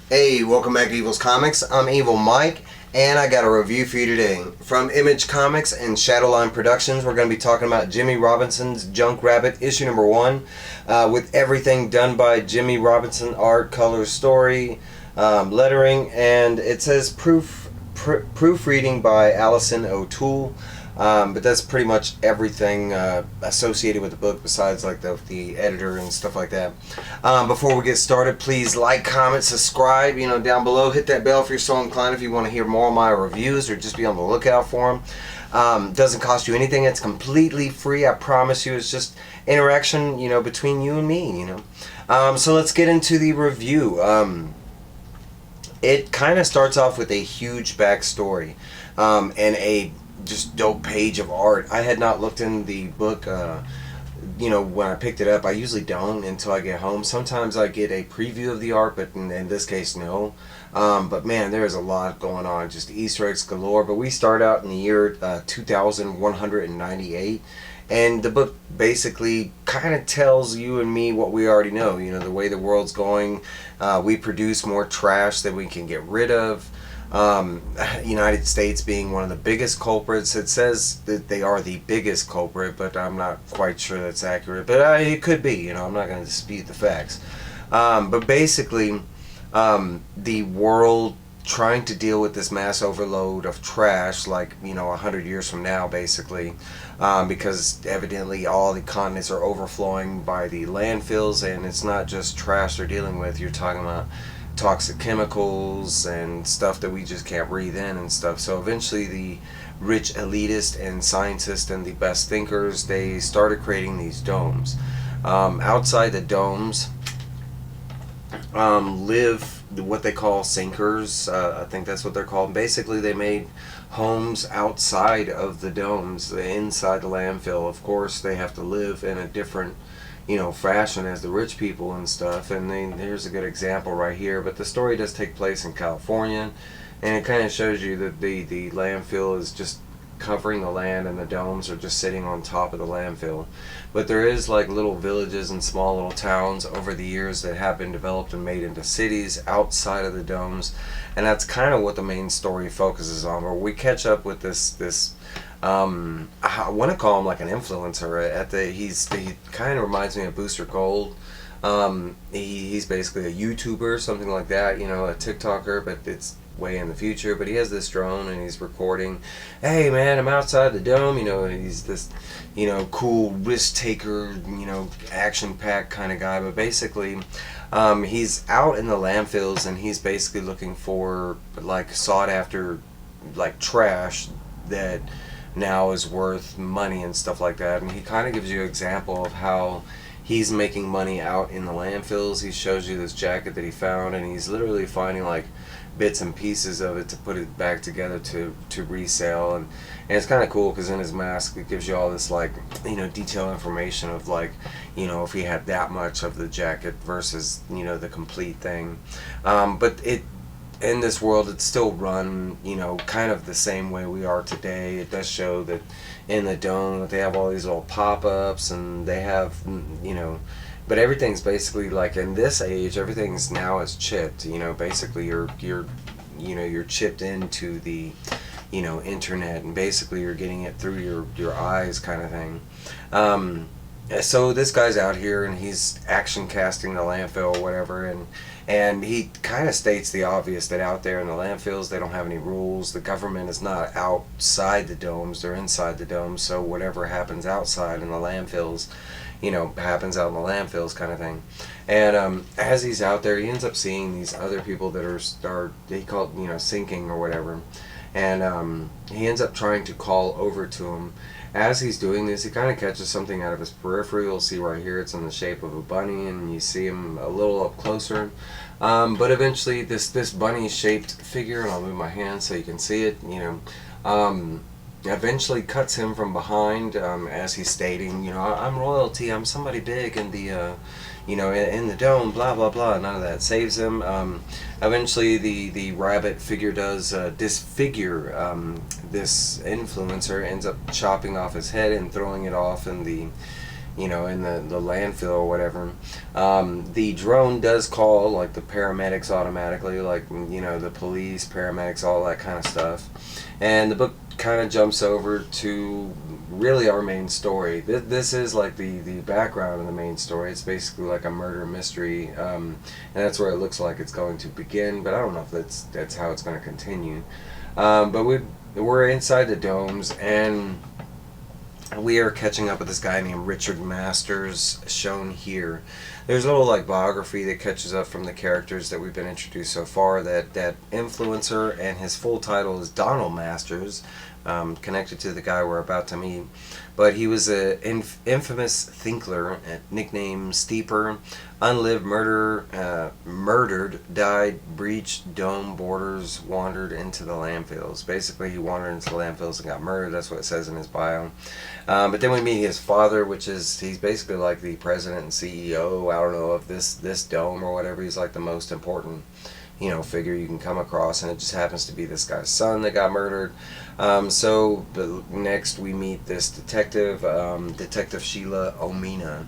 Hey, welcome back to Evil's Comics. I'm Evil Mike, and I got a review for you today. From Image Comics and Shadowline Productions, we're going to be talking about Jimmie Robinson's Junk Rabbit, issue number 1, with everything done by Jimmie Robinson, art, color, story, lettering, and it says proofreading by Allison O'Toole. But that's pretty much everything associated with the book besides like the editor and stuff like that. Before we get started, please like, comment, subscribe, down below. Hit that bell if you're so inclined if you want to hear more of my reviews or just be on the lookout for them. Doesn't cost you anything. It's completely free. I promise you. It's just interaction, between you and me, So let's get into the review. It kind of starts off with a huge backstory and a just dope page of art. I had not looked in the book when I picked it up. I usually don't until I get home. Sometimes I get a preview of the art, but in this case no. But man, there's a lot going on, just Easter eggs galore. But we start out in the year 2198, and the book basically kind of tells you and me what we already know. The way the world's going. We produce more trash than we can get rid of. United States being one of the biggest culprits. It says that they are the biggest culprit, but I'm not quite sure that's accurate. But it could be. I'm not going to dispute the facts. But basically, the world trying to deal with this mass overload of trash, like 100 years from now, basically, because evidently all the continents are overflowing by the landfills, and it's not just trash they're dealing with. You're talking about toxic chemicals and stuff that we just can't breathe in and stuff. So eventually the rich elitists and scientists and the best thinkers, they started creating these domes. Outside the domes live what they call sinkers. I think that's what they're called. Basically they made homes outside of the domes, inside the landfill. Of course they have to live in a different fashion as the rich people and stuff, and here's a good example right here. But the story does take place in California, and it kind of shows you that the landfill is just covering the land and the domes are just sitting on top of the landfill. But there is like little villages and small little towns over the years that have been developed and made into cities outside of the domes, and that's kind of what the main story focuses on, where we catch up with this I want to call him like an influencer. He kind of reminds me of Booster Gold. He's basically a YouTuber, something like that, a TikToker, but it's way in the future. But he has this drone and he's recording, hey man, I'm outside the dome. He's this cool risk taker, action packed kind of guy. But basically he's out in the landfills and he's basically looking for like sought after like trash that now is worth money and stuff like that. And he kind of gives you an example of how he's making money out in the landfills. He shows you this jacket that he found, and he's literally finding like bits and pieces of it to put it back together to resell. And it's kind of cool because in his mask it gives you all this like detailed information of like if he had that much of the jacket versus the complete thing. But in this world it's still run kind of the same way we are today. It does show that in the dome that they have all these little pop-ups, and they have but everything's basically like in this age everything's now is chipped. Basically you're chipped into the internet, and basically you're getting it through your eyes kind of thing. So this guy's out here and he's action casting the landfill or whatever, and he kind of states the obvious that out there in the landfills they don't have any rules. The government is not outside the domes, they're inside the domes. So whatever happens outside in the landfills, happens out in the landfills kind of thing. And as he's out there, he ends up seeing these other people that are he called sinking or whatever. And he ends up trying to call over to him. As he's doing this, he kind of catches something out of his periphery. You'll see right here, it's in the shape of a bunny, and you see him a little up closer. But eventually, this bunny-shaped figure, and I'll move my hand so you can see it, eventually cuts him from behind as he's stating, I'm royalty, I'm somebody big in the in the dome, blah blah blah. None of that saves him. Eventually the rabbit figure does disfigure this influencer, ends up chopping off his head and throwing it off in the in the landfill or whatever. The drone does call like the paramedics automatically, like the police, paramedics, all that kind of stuff. And the book kind of jumps over to really our main story. This is like the background of the main story. It's basically like a murder mystery, and that's where it looks like it's going to begin. But I don't know if that's how it's going to continue. But we're inside the domes, and we are catching up with this guy named Richard Masters, shown here. There's a little like biography that catches up from the characters that we've been introduced so far. That influencer, and his full title is Donald Masters, connected to the guy we're about to meet. But he was an infamous thinkler, nicknamed Steeper, unlived murdered, died, breached dome borders, wandered into the landfills. Basically, he wandered into the landfills and got murdered. That's what it says in his bio. But then we meet his father, which is, he's basically like the president and CEO, I don't know, of this dome or whatever. He's like the most important, figure you can come across, and it just happens to be this guy's son that got murdered. So next we meet this detective, Detective Sheila Omina,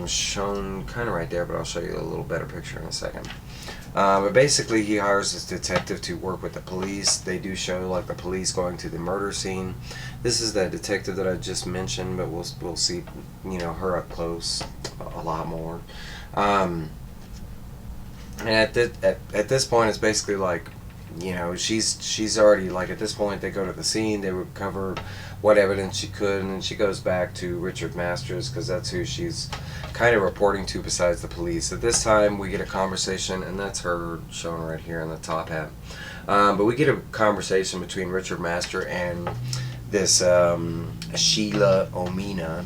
shown kind of right there, but I'll show you a little better picture in a second. But basically he hires this detective to work with the police. They do show like the police going to the murder scene. This is the detective that I just mentioned, but we'll see her up close a lot more. And at this point it's basically like, she's already, like, at this point they go to the scene, they recover what evidence she could, and then she goes back to Richard Masters because that's who she's kind of reporting to besides the police. At this time we get a conversation, and that's her shown right here in the top hat. But we get a conversation between Richard Master and this Sheila Omina,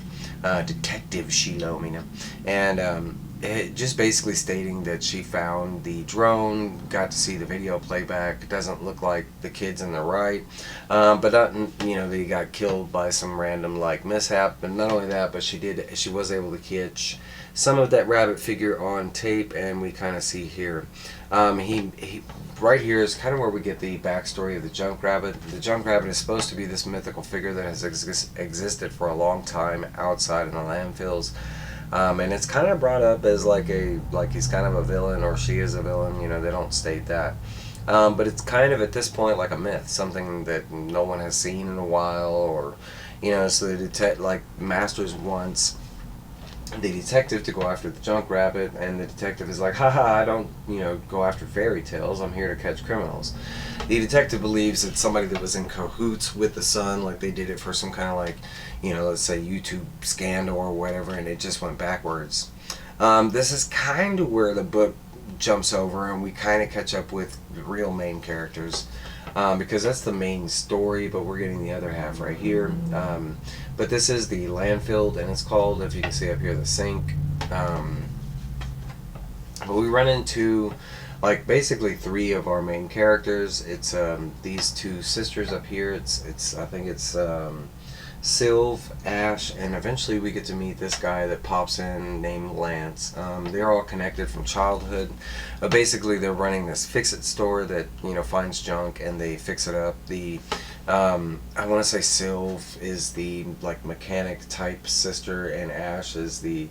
Detective Sheila Omina, and it just basically stating that she found the drone, got to see the video playback. It doesn't look like the kid's in the right, but they got killed by some random like mishap. And not only that, but she was able to catch some of that rabbit figure on tape, and we kind of see here. He right here is kind of where we get the backstory of the junk rabbit. The junk rabbit is supposed to be this mythical figure that has existed for a long time outside in the landfills. And it's kind of brought up as like he's kind of a villain, or she is a villain. They don't state that, but it's kind of at this point like a myth, something that no one has seen in a while, or so the Masters wants the detective to go after the junk rabbit, and the detective is like, haha, I don't go after fairy tales, I'm here to catch criminals. The detective believes that somebody that was in cahoots with the son, like they did it for some kind of like let's say YouTube scandal or whatever, and it just went backwards. This is kind of where the book jumps over, and we kind of catch up with the real main characters, because that's the main story, but we're getting the other half right here. But this is the landfill, and it's called, if you can see up here, the Sink. But we run into like basically three of our main characters. It's these two sisters up here. I think it's Sylv, Ash, and eventually we get to meet this guy that pops in named Lance. They're all connected from childhood. Basically, they're running this fix-it store that finds junk and they fix it up. I want to say Sylv is the like mechanic type sister, and Ash is the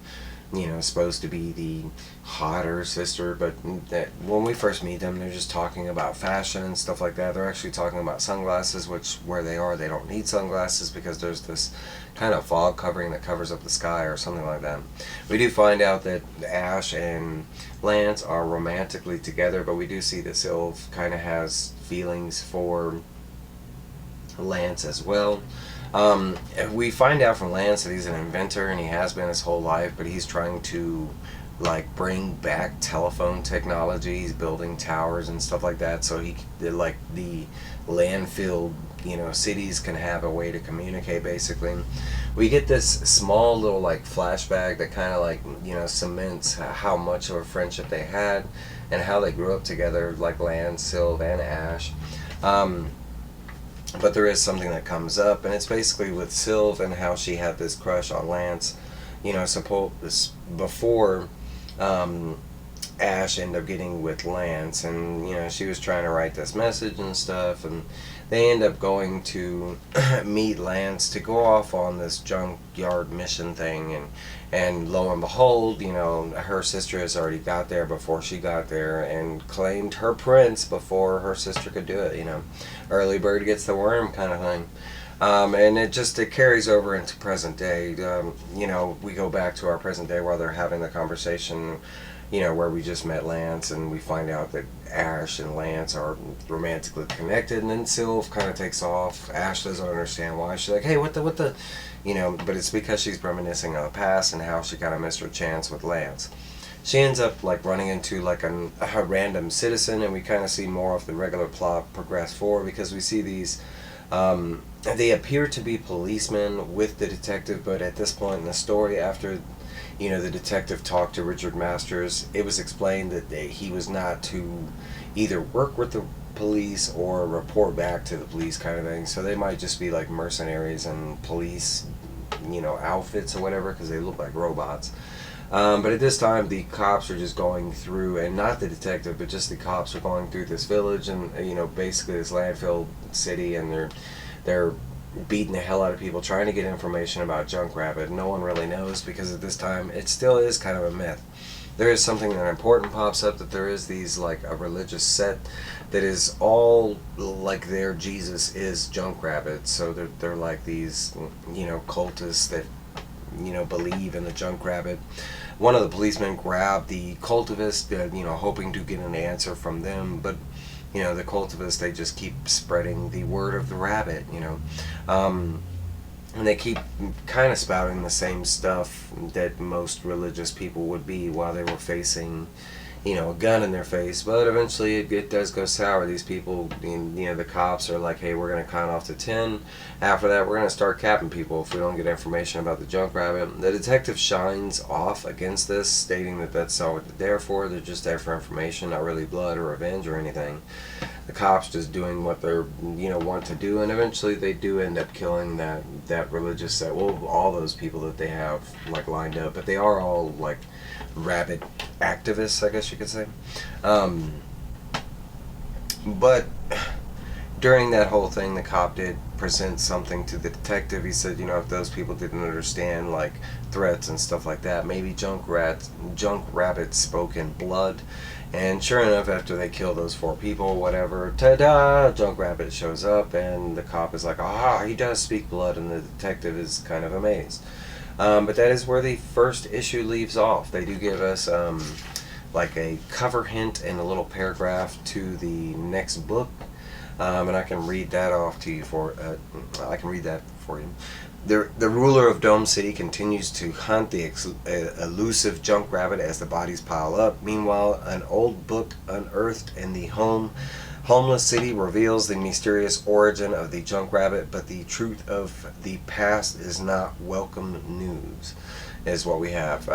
supposed to be the hotter sister, but that when we first meet them, they're just talking about fashion and stuff like that. They're actually talking about sunglasses, which where they are, they don't need sunglasses because there's this kind of fog covering that covers up the sky or something like that. We do find out that Ash and Lance are romantically together, but we do see that Sylv kind of has feelings for Lance as well. We find out from Lance that he's an inventor, and he has been his whole life, but he's trying to like bring back telephone technology. He's building towers and stuff like that, so like the landfill cities can have a way to communicate. Basically, we get this small little like flashback that kind of like cements how much of a friendship they had and how they grew up together, like Lance, Sylv, and Ash. But there is something that comes up, and it's basically with Sylv and how she had this crush on Lance, before Ash end up getting with Lance, and she was trying to write this message and stuff, and they end up going to meet Lance to go off on this junkyard mission thing, and lo and behold, her sister has already got there before she got there and claimed her prince before her sister could do it. Early bird gets the worm kind of thing. And it carries over into present day. We go back to our present day while they're having the conversation, where we just met Lance, and we find out that Ash and Lance are romantically connected, and then Sylph kind of takes off. Ash doesn't understand why. She's like, hey, what the, but it's because she's reminiscing on the past and how she kind of missed her chance with Lance. She ends up running into a random citizen, and we kind of see more of the regular plot progress forward, because we see these, they appear to be policemen with the detective, but at this point in the story, after the detective talked to Richard Masters, it was explained that he was not to either work with the police or report back to the police kind of thing. So they might just be like mercenaries and police, outfits or whatever, because they look like robots. But at this time, the cops are just going through, and not the detective, but just the cops are going through this village, and basically this landfill city, and they're beating the hell out of people trying to get information about Junkrabbit. No one really knows, because at this time it still is kind of a myth. There is something that important pops up, that there is these a religious set that is all their Jesus is Junkrabbit. So they're like these cultists that believe in the Junkrabbit. One of the policemen grabbed the cultivist, hoping to get an answer from them, but the cultivists, they just keep spreading the word of the rabbit, and they keep kind of spouting the same stuff that most religious people would be while they were facing, a gun in their face. But eventually it does go sour. These people, the cops are like, hey, we're going to count off to 10. After that, we're going to start capping people if we don't get information about the Junkrabbit. The detective shines off against this, stating that that's not what they're there for. They're just there for information, not really blood or revenge or anything. The cops just doing what they're, want to do, and eventually they do end up killing that religious set. Well, all those people that they have lined up, but they are all rabbit activists, I guess you could say. But during that whole thing, the cop did present something to the detective. He said, if those people didn't understand threats and stuff like that, maybe Junkrabbit spoke in blood. And sure enough, after they kill those 4 people, whatever, ta-da, Junkrabbit shows up, and the cop is like, he does speak blood, and the detective is kind of amazed. But that is where the first issue leaves off. They do give us a cover hint and a little paragraph to the next book, and I can read that off to you I can read that for you. The ruler of Dome City continues to hunt the elusive Junkrabbit as the bodies pile up. Meanwhile, an old book unearthed in the homeless city reveals the mysterious origin of the Junkrabbit, but the truth of the past is not welcome news, is what we have.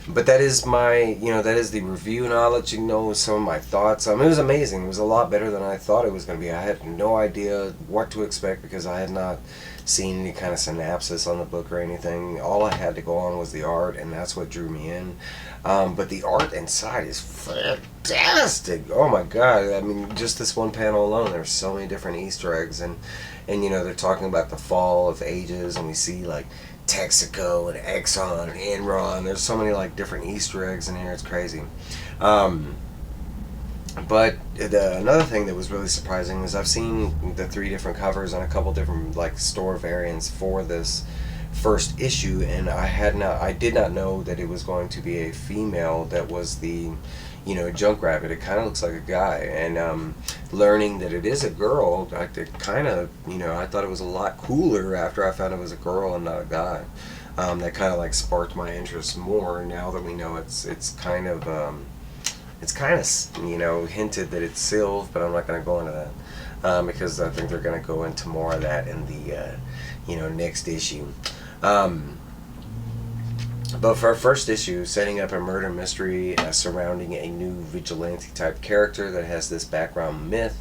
But that is that is the review, and I'll let you know some of my thoughts. It was amazing. It was a lot better than I thought it was going to be. I had no idea what to expect, because I had not seen any kind of synopsis on the book or anything. All I had to go on was the art, and that's what drew me in. But the art inside is fantastic. Oh my god. Just this one panel alone, there's so many different Easter eggs, and they're talking about the fall of ages, and we see Texaco and Exxon and Enron. There's so many different Easter eggs in here. It's crazy. But another thing that was really surprising is I've seen the 3 different covers on a couple different store variants for this first issue, and I did not know that it was going to be a female that was the Junkrabbit. It kind of looks like a guy, and learning that it is a girl, I thought it was a lot cooler after I found it was a girl and not a guy. That kind of sparked my interest more, now that we know it's kind of hinted that it's Sylph, but I'm not going to go into that, because I think they're going to go into more of that in the next issue. But for our first issue, setting up a murder mystery surrounding a new vigilante type character that has this background myth.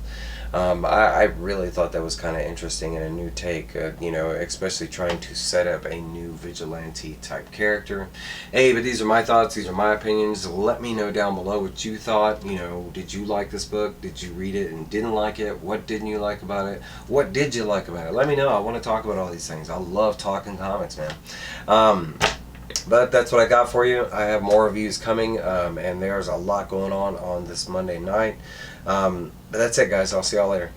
I really thought that was kind of interesting and a new take, especially trying to set up a new vigilante type character. Hey, but these are my thoughts, these are my opinions. Let me know down below what you thought. Did you like this book? Did you read it and didn't like it? What didn't you like about it? What did you like about it? Let me know. I want to talk about all these things. I love talking comics, man. But that's what I got for you. I have more reviews coming, and there's a lot going on this Monday night. But that's it, guys. I'll see y'all later.